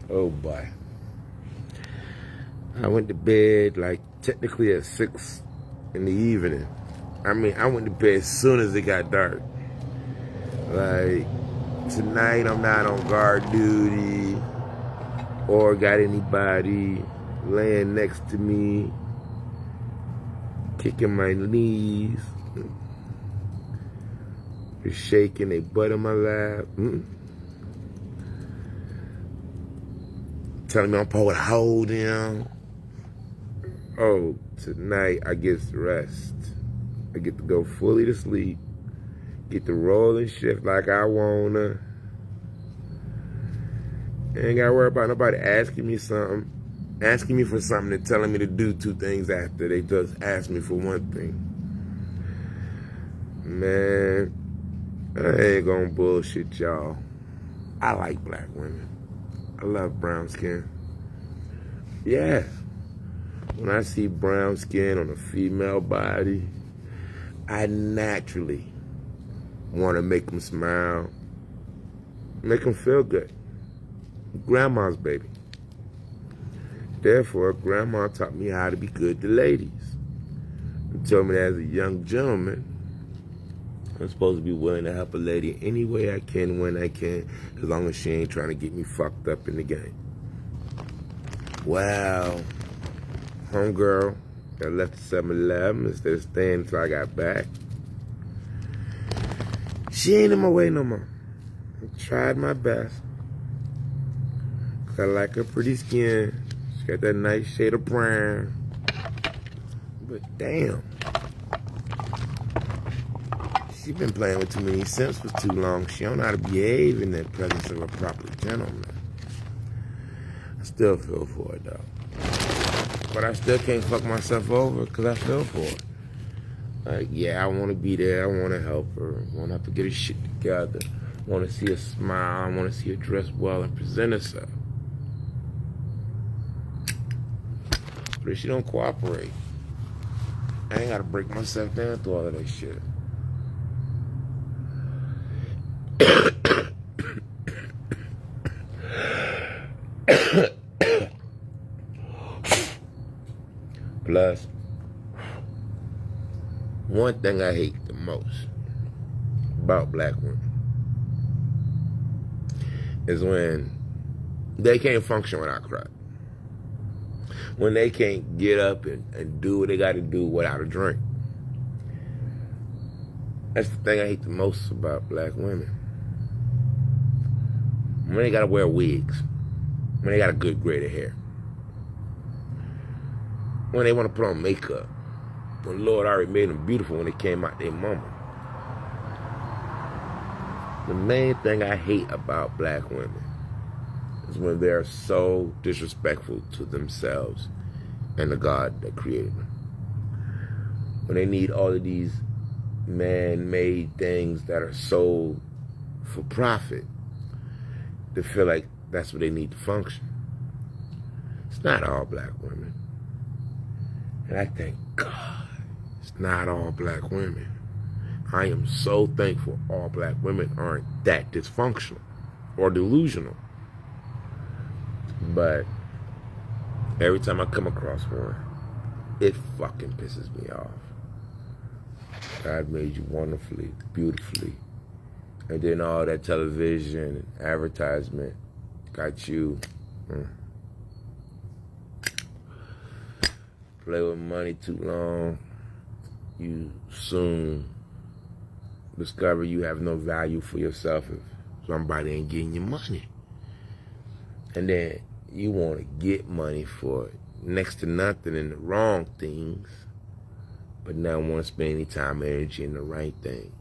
Oh boy. I went to bed like technically at 6 in the evening. I mean, I went to bed as soon as it got dark. Like, tonight I'm not on guard duty or got anybody laying next to me, kicking my knees, just shaking their butt in my lap. Telling me I'm supposed to hold them. Oh, tonight I get to rest. I get to go fully to sleep. Get to roll and shift like I wanna. Ain't gotta worry about nobody asking me something. Asking me for something and telling me to do two things after they just asked me for one thing. Man, I ain't gonna bullshit y'all. I like black women. I love brown skin. Yeah. When I see brown skin on a female body, I naturally want to make them smile, make them feel good. Grandma's baby. Therefore, Grandma taught me how to be good to ladies. And told me that as a young gentleman, I'm supposed to be willing to help a lady any way I can, when I can, as long as she ain't trying to get me fucked up in the game. Wow. Homegirl that left the 7-Eleven instead of staying until I got back. She ain't in my way no more. I tried my best. Cause I like her pretty skin. She got that nice shade of brown. But damn. She been playing with too many simps for too long. She don't know how to behave in the presence of a proper gentleman. I still feel for her though. But I still can't fuck myself over because I feel for her. Like, yeah, I want to be there. I want to help her. I want to have to get her shit together. I want to see her smile. I want to see her dress well and present herself. But if she don't cooperate, I ain't got to break myself down through all of that shit. Plus, one thing I hate the most about black women is when they can't function without crack. When they can't get up and do what they got to do without a drink. That's the thing I hate the most about black women. When they got to wear wigs. When they got a good grade of hair. When they want to put on makeup. When Lord already made them beautiful when they came out their mama. The main thing I hate about black women is when they're so disrespectful to themselves and the God that created them. When they need all of these man-made things that are sold for profit to feel like that's what they need to function. It's not all black women. And I thank God it's not all black women. I am so thankful all black women aren't that dysfunctional or delusional. But every time I come across one, it fucking pisses me off. God made you wonderfully, beautifully. And then all that television and advertisement got you. Play with money too long, you soon discover you have no value for yourself if somebody ain't getting you money. And then you want to get money for next to nothing in the wrong things, but now want to spend any time and energy in the right things.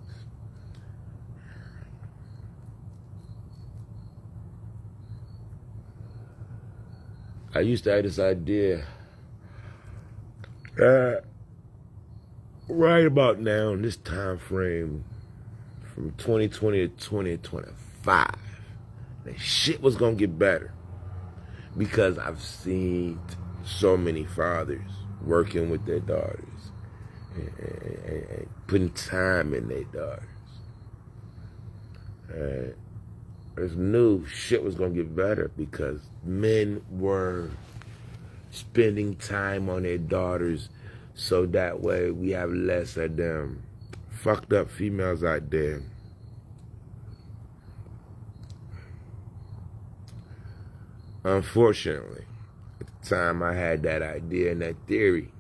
I used to have this idea right about now in this time frame from 2020 to 2025 that shit was gonna get better because I've seen so many fathers working with their daughters and putting time in their daughters. just knew shit was going to get better because men were spending time on their daughters so that way we have less of them fucked up females out there. Unfortunately, at the time I had that idea and that theory,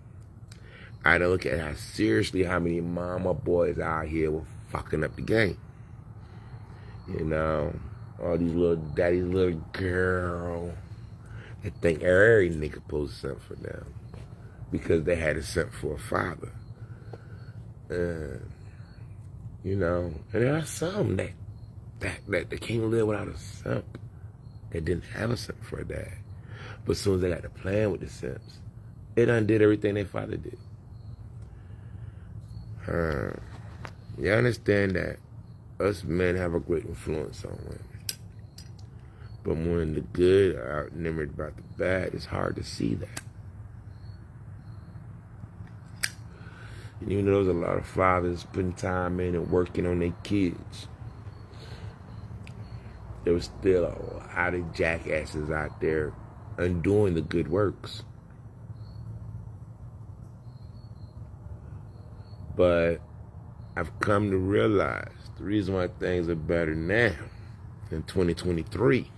I didn't look at how seriously how many mama boys out here were fucking up the game. You know, all these little daddy's little girl that think every nigga supposed to send for them because they had to send for a father. You know, and there are some that can't live without a simp. They didn't have a simp for a dad. But as soon as they got to playing with the simps, it undid everything their father did. You understand that us men have a great influence on women. But when the good are outnumbered about the bad, it's hard to see that. And even though there's a lot of fathers putting time in and working on their kids, there was still a lot of jackasses out there undoing the good works. But I've come to realize the reason why things are better now in 2023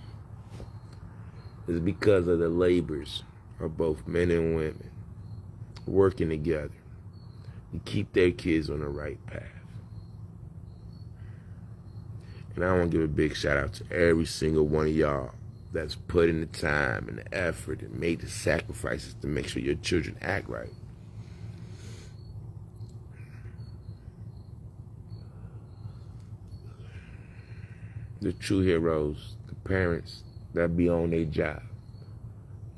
is because of the labors of both men and women working together to keep their kids on the right path. And I want to give a big shout out to every single one of y'all that's put in the time and the effort and made the sacrifices to make sure your children act right. The true heroes, the parents that be on their job.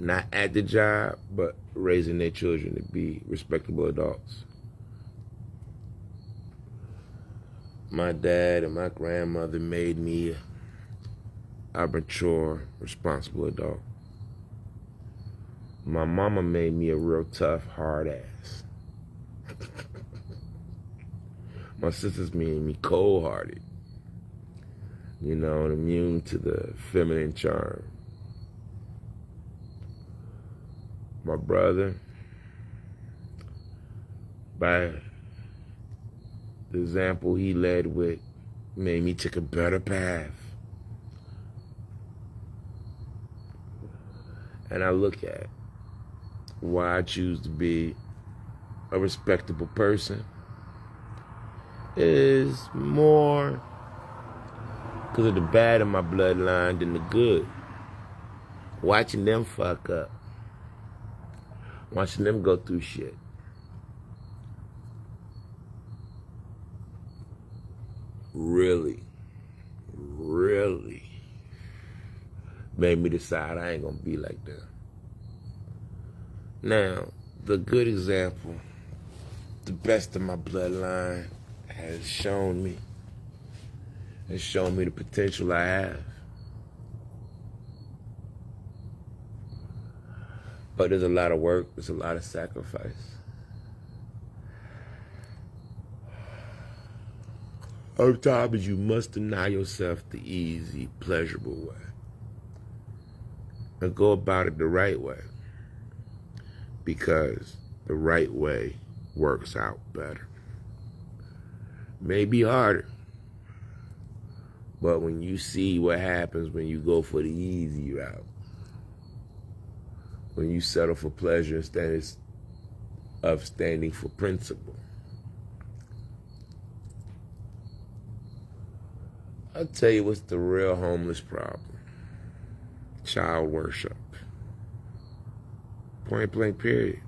Not at the job, but raising their children to be respectable adults. My dad and my grandmother made me a mature, responsible adult. My mama made me a real tough, hard ass. My sisters made me cold-hearted, you know, and immune to the feminine charm. My brother, by the example he led with, made me take a better path. And I look at why I choose to be a respectable person is more because of the bad in my bloodline than the good. Watching them fuck up. Watching them go through shit. Really made me decide I ain't gonna be like that. Now, the good example, the best of my bloodline has shown me the potential I have. But there's a lot of work, there's a lot of sacrifice. Sometimes you must deny yourself the easy, pleasurable way and go about it the right way, because the right way works out better. Maybe harder, but when you see what happens when you go for the easy route, when you settle for pleasure instead of standing for principle, I'll tell you what's the real homeless problem. Child worship. Point blank period.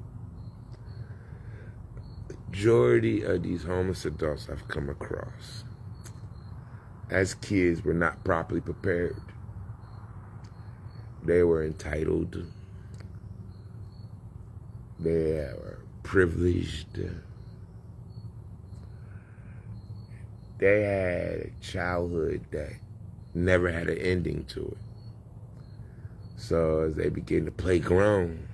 Majority of these homeless adults I've come across as kids were not properly prepared. They were entitled. They were privileged. They had a childhood that never had an ending to it. So as they began to play grown,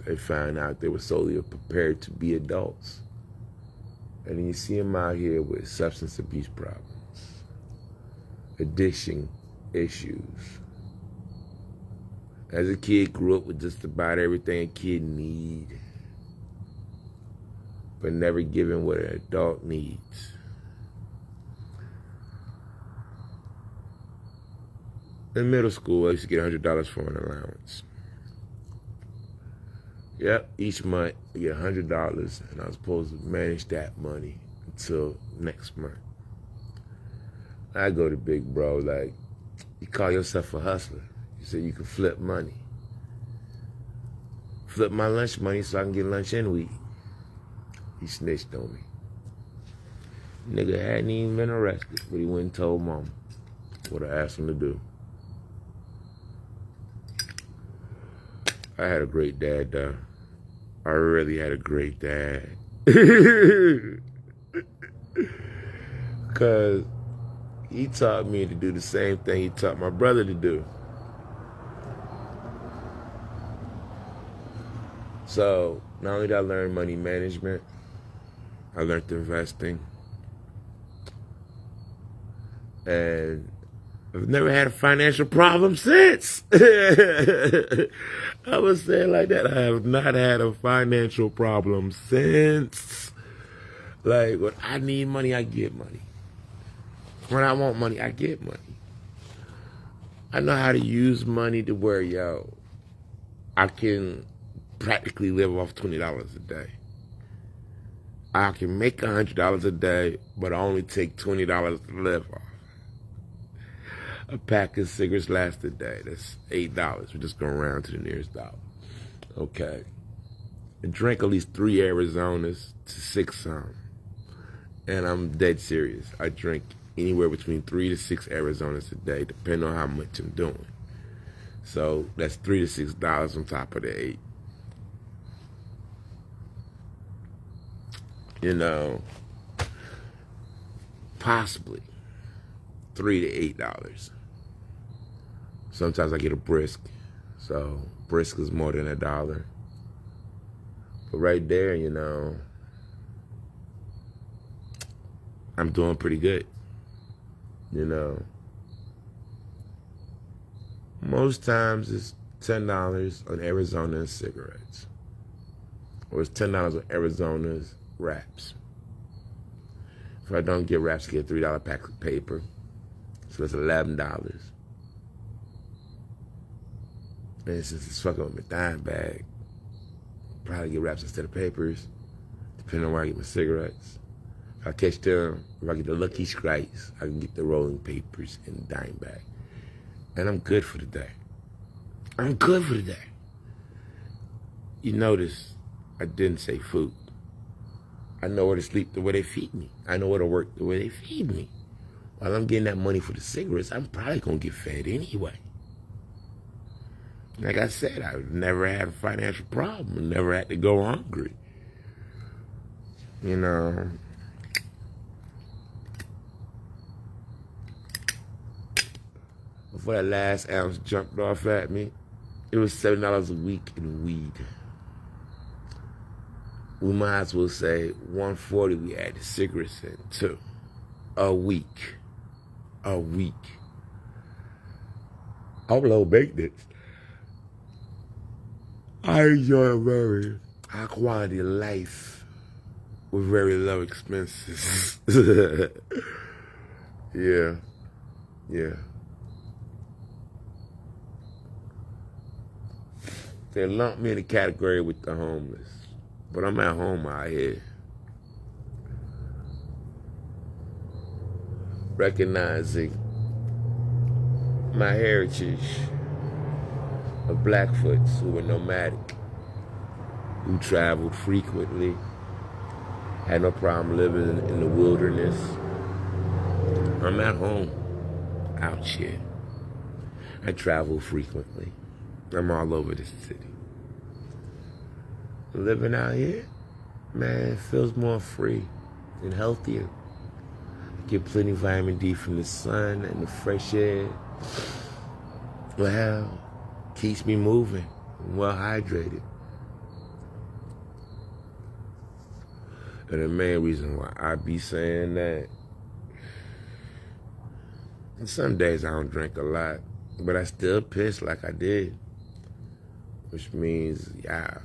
they found out they were solely prepared to be adults. And then you see them out here with substance abuse problems, addiction issues. As a kid, grew up with just about everything a kid needs, but never given what an adult needs. In middle school, I used to get $100 for an allowance. Yep, each month I get $100, and I was supposed to manage that money until next month. I go to big bro, like, you call yourself a hustler. You say you can flip money. Flip my lunch money so I can get lunch and weed. He snitched on me. Nigga hadn't even been arrested, but he went and told mom what I asked him to do. I had a great dad, though. I really had a great dad. Because he taught me to do the same thing he taught my brother to do. So, not only did I learn money management, I learned investing. And I've never had a financial problem since. I would say it like that. I have not had a financial problem since. Like, when I need money, I get money. When I want money, I get money. I know how to use money to where, yo, I can practically live off $20 a day. I can make $100 a day, but I only take $20 to live off. A pack of cigarettes lasts a day. That's $8. We're just going round to the nearest dollar. Okay. I drink at least 3 Arizonas to 6 some. And I'm dead serious. I drink anywhere between 3 to 6 Arizonas a day, depending on how much I'm doing. So that's $3 to $6 on top of the 8. You know, possibly $3 to $8. Sometimes I get a brisk, so brisk is more than $1. But right there, you know, I'm doing pretty good. You know, most times it's $10 on Arizona and cigarettes, or it's $10 on Arizona's wraps. If I don't get wraps, I get a $3 pack of paper, so it's $11. And since it's fucking with my dime bag, probably get wraps instead of papers, depending on where I get my cigarettes. If I catch them, if I get the lucky strikes, I can get the rolling papers in the dime bag. And I'm good for the day. I'm good for the day. You notice I didn't say food. I know where to sleep the way they feed me. I know where to work the way they feed me. While I'm getting that money for the cigarettes, I'm probably going to get fed anyway. Like I said, I've never had a financial problem. I never had to go hungry. You know. Before that last ounce jumped off at me, it was $7 a week in weed. We might as well say $140 we added cigarettes in too. A week. A week. I'm low maintenance. I enjoy a very high quality life with very low expenses. Yeah. They lumped me in the category with the homeless. But I'm at home out here. Recognizing my heritage of Blackfoots who were nomadic, who traveled frequently, had no problem living in the wilderness. I'm at home, out here. I travel frequently. I'm all over this city. Living out here, man, it feels more free and healthier. I get plenty of vitamin D from the sun and the fresh air. Well, keeps me moving and well hydrated. And the main reason why I be saying that Some days I don't drink a lot, but I still piss like I did, which means, yeah,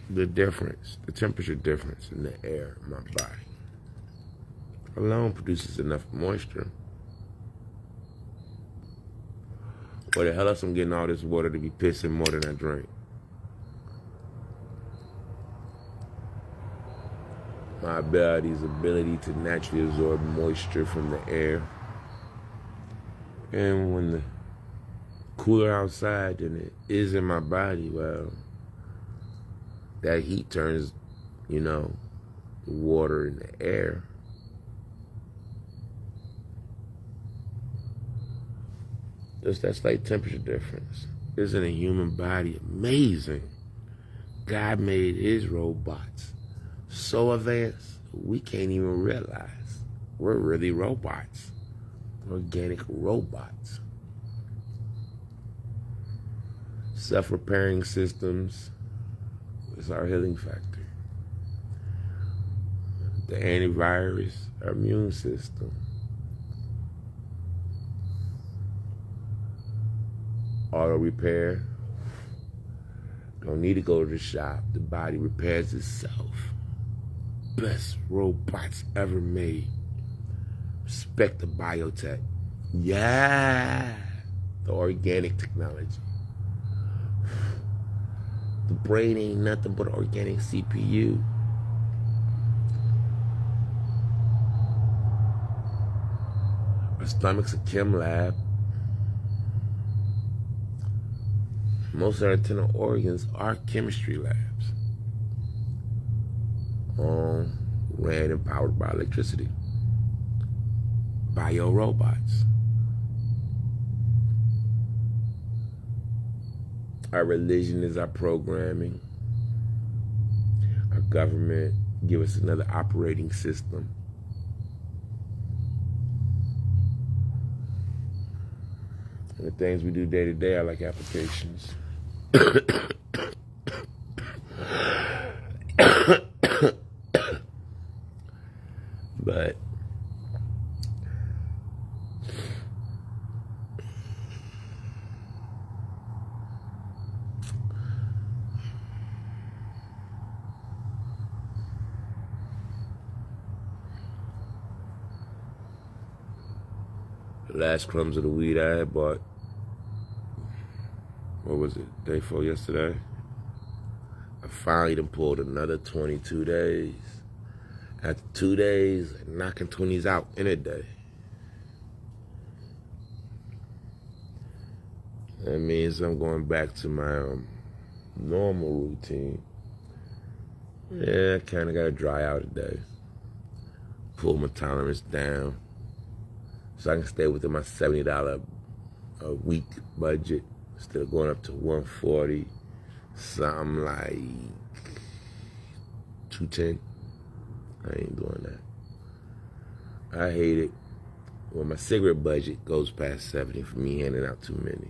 the difference, the temperature difference in the air in my body alone produces enough moisture. Where the hell else I'm getting all this water to be pissing more than I drink? My body's ability to naturally absorb moisture from the air. And when the cooler outside than it is in my body, well, that heat turns, the water in the air. Just that slight temperature difference. Isn't a human body amazing? God made his robots so advanced, we can't even realize we're really robots. Organic robots. Self-repairing systems is our healing factor. The antivirus, our immune system. Auto repair. Don't need to go to the shop. The body repairs itself. Best robots ever made. Respect the biotech. Yeah. The organic technology. The brain ain't nothing but an organic CPU. Our stomach's a chem lab. Most of our internal organs are chemistry labs. Ran and powered by electricity. Bio-robots. Our religion is our programming. Our government give us another operating system. And the things we do day to day are like applications. But the last crumbs of the weed I had bought, what was it, day 4 yesterday? I finally done pulled another 22 days. After 2 days, knocking 20s out in a day. That means I'm going back to my normal routine. Yeah, I kind of got to dry out a day. Pull my tolerance down so I can stay within my $70 a week budget instead of going up to $140, something like $210. I ain't doing that. I hate it when my cigarette budget goes past 70 for me handing out too many.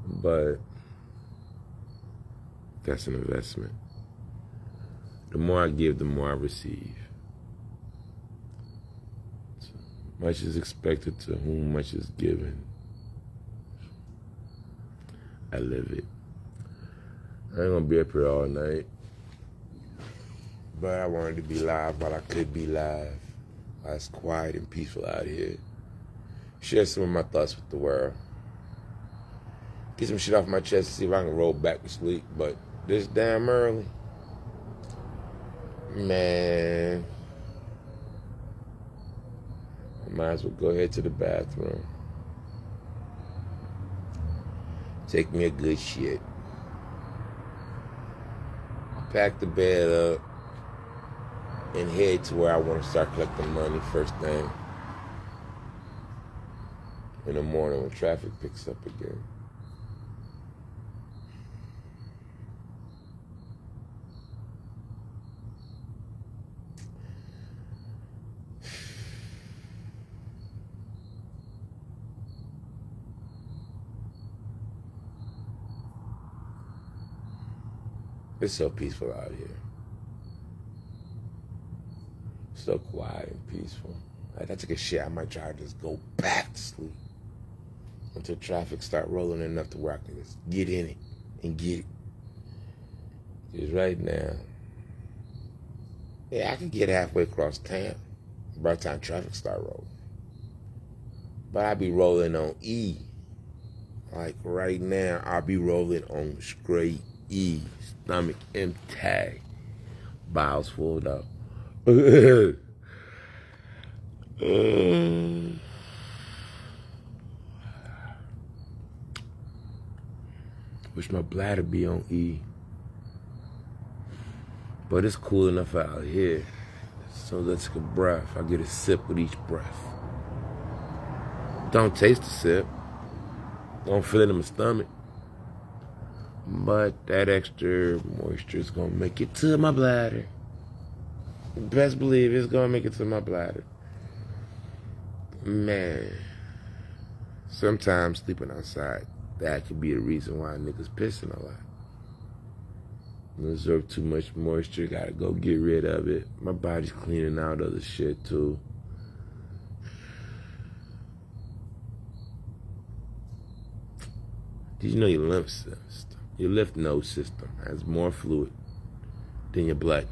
But that's an investment. The more I give, the more I receive. Much is expected to whom much is given. I live it. I ain't gonna be up here all night. But I wanted to be live while I could be live. While it's quiet and peaceful out here. Share some of my thoughts with the world. Get some shit off my chest to see if I can roll back to sleep. But this damn early, man, I might as well go ahead to the bathroom. Take me a good shit. Pack the bed up and head to where I want to start collecting money first thing in the morning when traffic picks up again. It's so peaceful out here. so quiet and peaceful. Like, I take a shit, I might try to just go back to sleep until traffic start rolling enough to where I can just get in it and get it. Because right now, yeah, I can get halfway across town by the time traffic start rolling. But I be rolling on E. Like right now, I'll be rolling on straight E. Stomach empty. Bowels full up. Wish my bladder be on E. But it's cool enough out here. So let's take a breath. I get a sip with each breath. Don't taste the sip. Don't feel it in my stomach. But that extra moisture is going to make it to my bladder. Best believe it's going to make it to my bladder. Man. Sometimes sleeping outside, that could be the reason why niggas pissing a lot. You absorb too much moisture, gotta go get rid of it. My body's cleaning out other shit too. Did you know your lymph system, your lymph node system has more fluid than your blood?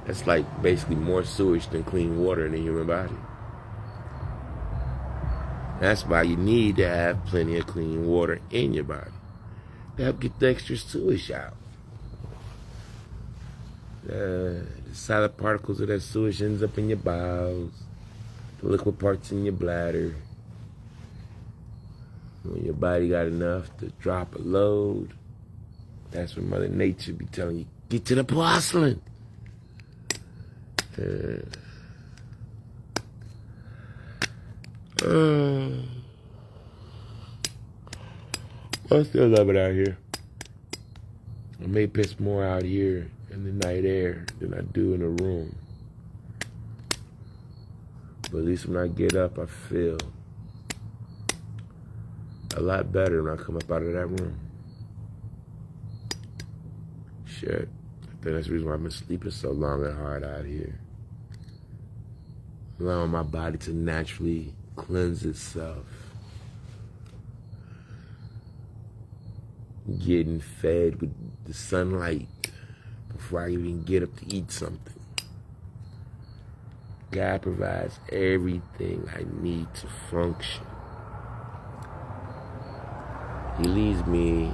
That's like basically more sewage than clean water in the human body. That's why you need to have plenty of clean water in your body to help get the extra sewage out. The solid particles of that sewage ends up in your bowels, the liquid parts in your bladder. When your body got enough to drop a load, that's when Mother Nature be telling you, get to the porcelain. I still love it out here. I may piss more out here in the night air than I do in the room. But at least when I get up, I feel a lot better when I come up out of that room. Shit. I think that's the reason why I've been sleeping so long and hard out here. Allowing my body to naturally cleanse itself. Getting fed with the sunlight before I even get up to eat something. God provides everything I need to function. He leaves me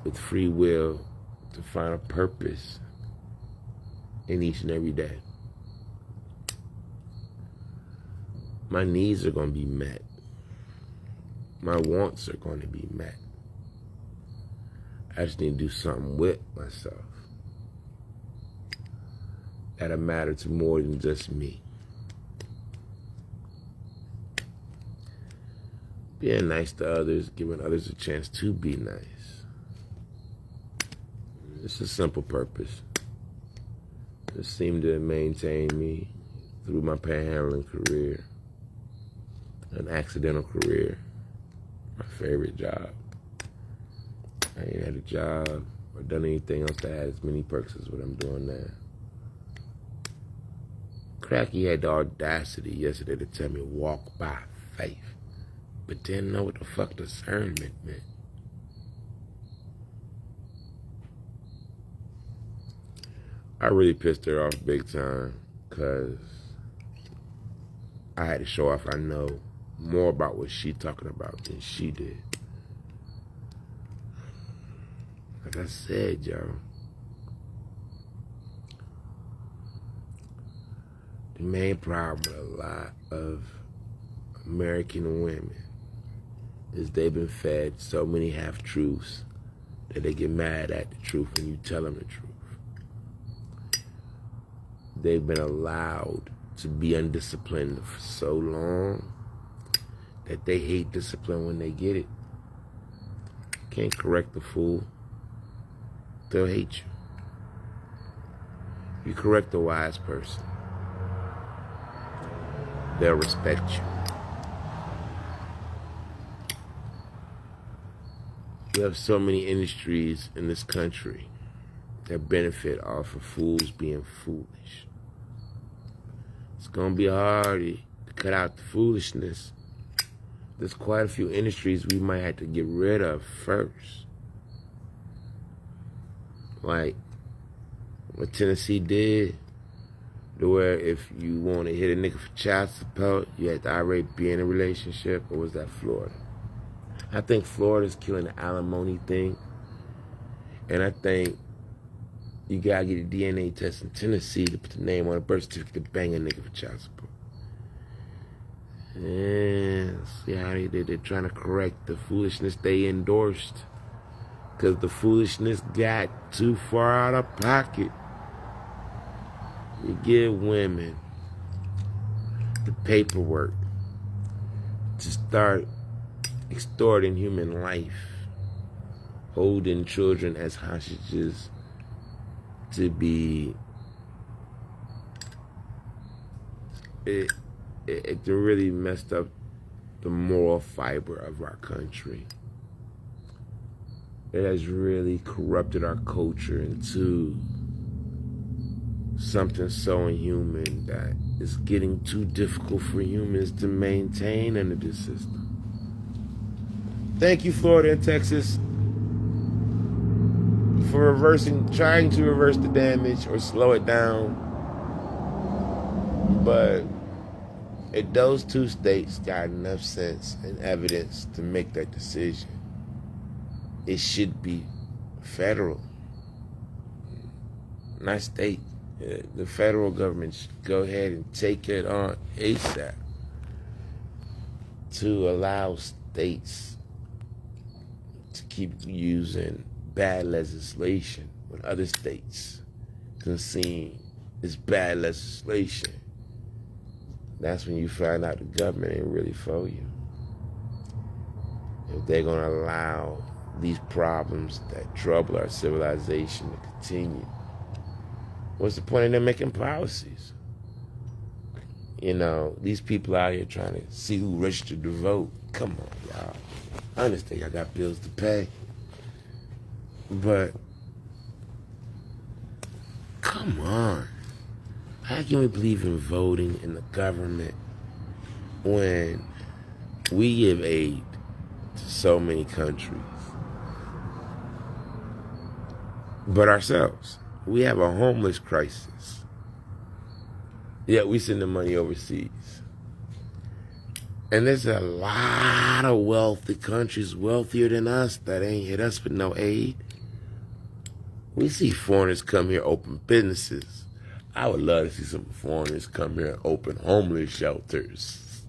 with free will to find a purpose in each and every day. My needs are going to be met. My wants are going to be met. I just need to do something with myself that'll matter to more than just me. Being nice to others, giving others a chance to be nice. It's a simple purpose. It seemed to maintain me through my panhandling career, an accidental career, my favorite job. I ain't had a job or done anything else that had as many perks as what I'm doing now. Cracky had the audacity yesterday to tell me walk by faith, but didn't know what the fuck discernment meant. I really pissed her off big time because I had to show off I know more about what she talking about than she did. Like I said, y'all, the main problem with a lot of American women is they've been fed so many half-truths that they get mad at the truth when you tell them the truth. They've been allowed to be undisciplined for so long that they hate discipline when they get it. Can't correct the fool, they'll hate you. You correct a wise person, they'll respect you. You have so many industries in this country that benefit off of fools being foolish. It's going to be hard to cut out the foolishness. There's quite a few industries we might have to get rid of first. Like what Tennessee did, to where if you want to hit a nigga for child support, you had to already be in a relationship, or was that Florida? I think Florida's killing the alimony thing. And I think you gotta get a DNA test in Tennessee to put the name on a birth certificate to bang a nigga for child support. And see how they're trying to correct the foolishness they endorsed. Because the foolishness got too far out of pocket. You give women the paperwork to start extorting human life, holding children as hostages to be, it really messed up the moral fiber of our country. It has really corrupted our culture into something so inhuman that it's getting too difficult for humans to maintain under this system. Thank you, Florida and Texas, for trying to reverse the damage or slow it down. But if those two states got enough sense and evidence to make that decision, it should be federal, not state. The federal government should go ahead and take it on ASAP to allow states to keep using bad legislation when other states can see it's bad legislation. That's when you find out the government ain't really for you. If they're gonna allow these problems that trouble our civilization to continue, what's the point of them making policies? You know, these people out here trying to see who registered to vote. Come on, y'all. I understand y'all got bills to pay. But, come on. How can we believe in voting in the government when we give aid to so many countries? But ourselves, we have a homeless crisis. Yet we send the money overseas. And there's a lot of wealthy countries wealthier than us that ain't hit us with no aid. We see foreigners come here open businesses. I would love to see some foreigners come here and open homeless shelters.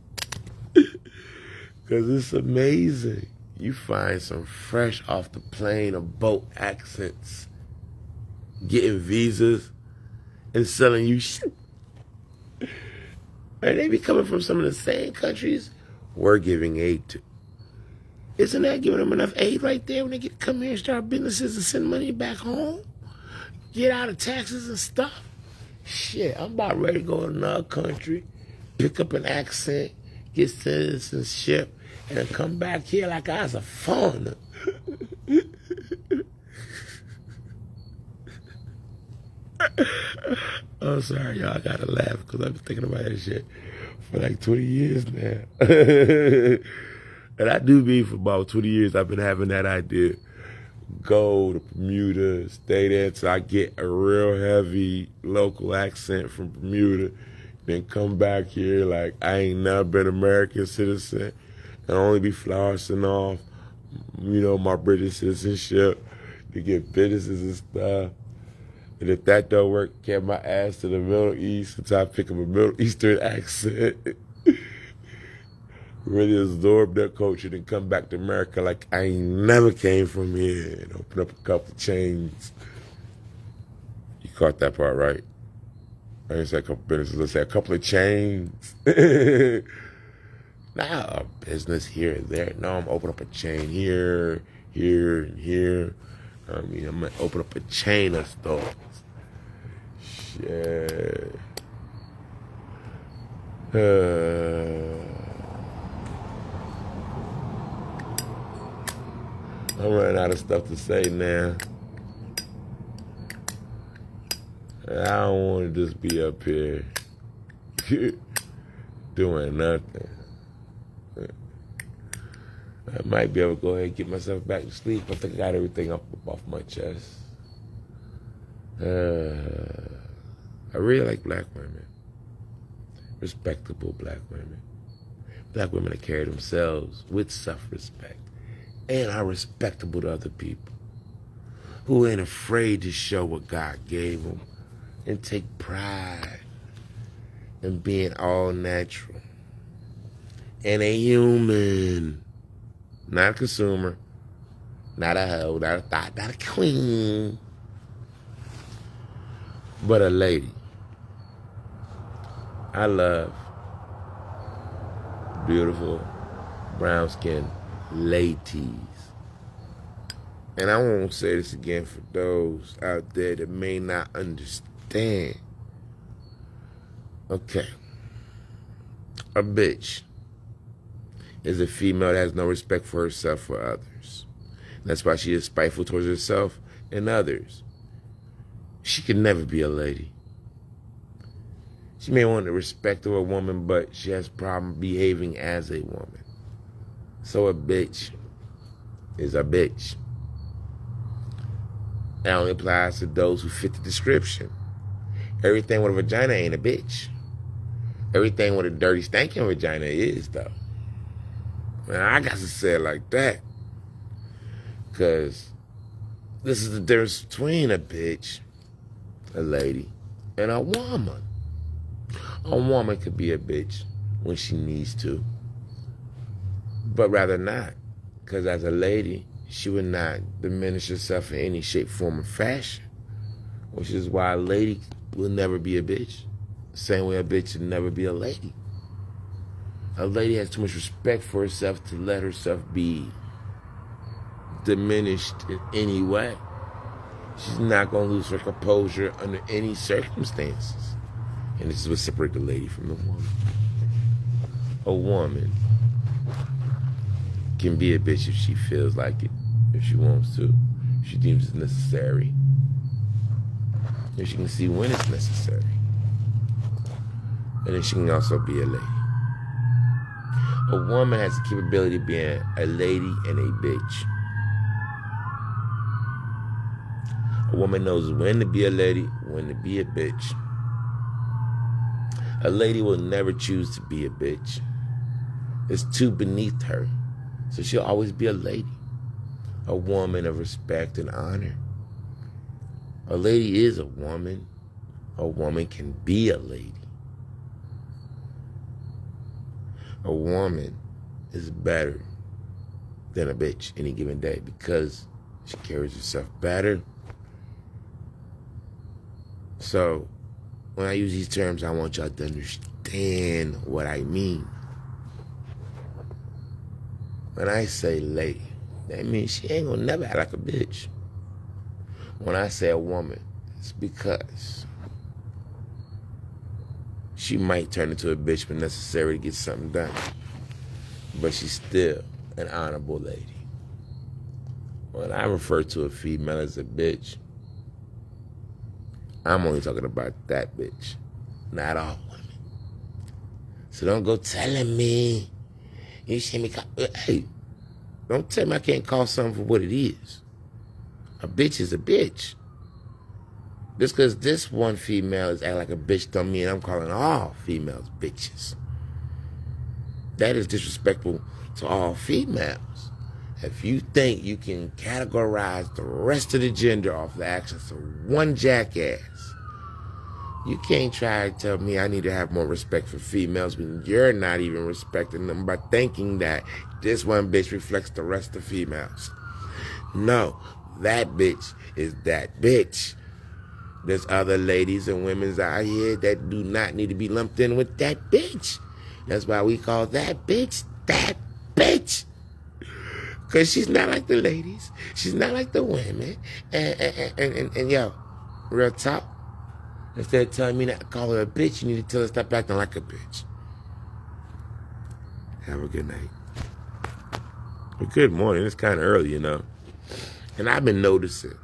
Because it's amazing. You find some fresh off the plane or boat accents getting visas and selling you shit. And they be coming from some of the same countries we're giving aid to. Isn't that giving them enough aid right there when they get to come here and start businesses and send money back home? Get out of taxes and stuff? Shit, I'm about ready to go to another country, pick up an accent, get citizenship, and then come back here like I was a foreigner. I'm sorry, y'all. I gotta laugh because I've been thinking about that shit for like 20 years now. And I do mean for about 20 years I've been having that idea. Go to Bermuda, stay there until I get a real heavy local accent from Bermuda, then come back here like I ain't never been an American citizen and only be flossing off, you know, my British citizenship to get businesses and stuff. And if that don't work, get my ass to the Middle East until I pick up a Middle Eastern accent. Really absorb that culture, then come back to America like I ain't never came from here and open up a couple chains. You caught that part, right? I didn't say a couple businesses, let's say a couple of chains. Not a business here and there. No, I'm opening up a chain here, here, and here. I mean, I'm gonna open up a chain of stores. Shit. I'm running out of stuff to say now. I don't want to just be up here doing nothing. I might be able to go ahead and get myself back to sleep. I think I got everything up off my chest. I really like black women. Respectable black women. Black women that carry themselves with self-respect and are respectable to other people. Who ain't afraid to show what God gave them and take pride in being all natural. And a human. Not a consumer, not a hoe, not a thought, not a queen, but a lady. I love beautiful brown-skinned ladies. And I won't say this again for those out there that may not understand. Okay. A bitch is a female that has no respect for herself or others. That's why she is spiteful towards herself and others. She can never be a lady. She may want the respect of a woman, but she has problem behaving as a woman. So a bitch is a bitch. That only applies to those who fit the description. Everything with a vagina ain't a bitch. Everything with a dirty, stinking vagina is, though. Man, I got to say it like that. Because this is the difference between a bitch, a lady, and a woman. A woman could be a bitch when she needs to, but rather not. Because as a lady, she would not diminish herself in any shape, form, or fashion. Which is why a lady will never be a bitch. Same way a bitch will never be a lady. A lady has too much respect for herself to let herself be diminished in any way. She's not going to lose her composure under any circumstances. And this is what separates the lady from the woman. A woman can be a bitch if she feels like it, if she wants to, if she deems it necessary, if she can see when it's necessary. And then she can also be a lady. A woman has the capability of being a lady and a bitch. A woman knows when to be a lady, when to be a bitch. A lady will never choose to be a bitch. It's too beneath her. So she'll always be a lady. A woman of respect and honor. A lady is a woman. A woman can be a lady. A woman is better than a bitch any given day because she carries herself better. So when I use these terms, I want y'all to understand what I mean. When I say lady, that means she ain't gonna never act like a bitch. When I say a woman, it's because she might turn into a bitch when necessary to get something done. But she's still an honorable lady. When I refer to a female as a bitch, I'm only talking about that bitch, not all women. So don't go telling me, you see me, hey, don't tell me I can't call something for what it is. A bitch is a bitch. Just because this one female is acting like a bitch don't mean I'm calling all females bitches. That is disrespectful to all females. If you think you can categorize the rest of the gender off the actions of one jackass, you can't try to tell me I need to have more respect for females when you're not even respecting them by thinking that this one bitch reflects the rest of females. No, that bitch is that bitch. There's other ladies and women out here that do not need to be lumped in with that bitch. That's why we call that bitch that bitch. Because she's not like the ladies. She's not like the women. And yo, real talk, instead of telling me not to call her a bitch, you need to tell her to stop acting like a bitch. Have a good night. Well, good morning. It's kind of early, you know. And I've been noticing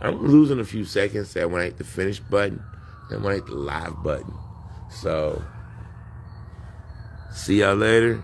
I'm losing a few seconds that when I hit the finish button and when I hit the live button. So, see y'all later.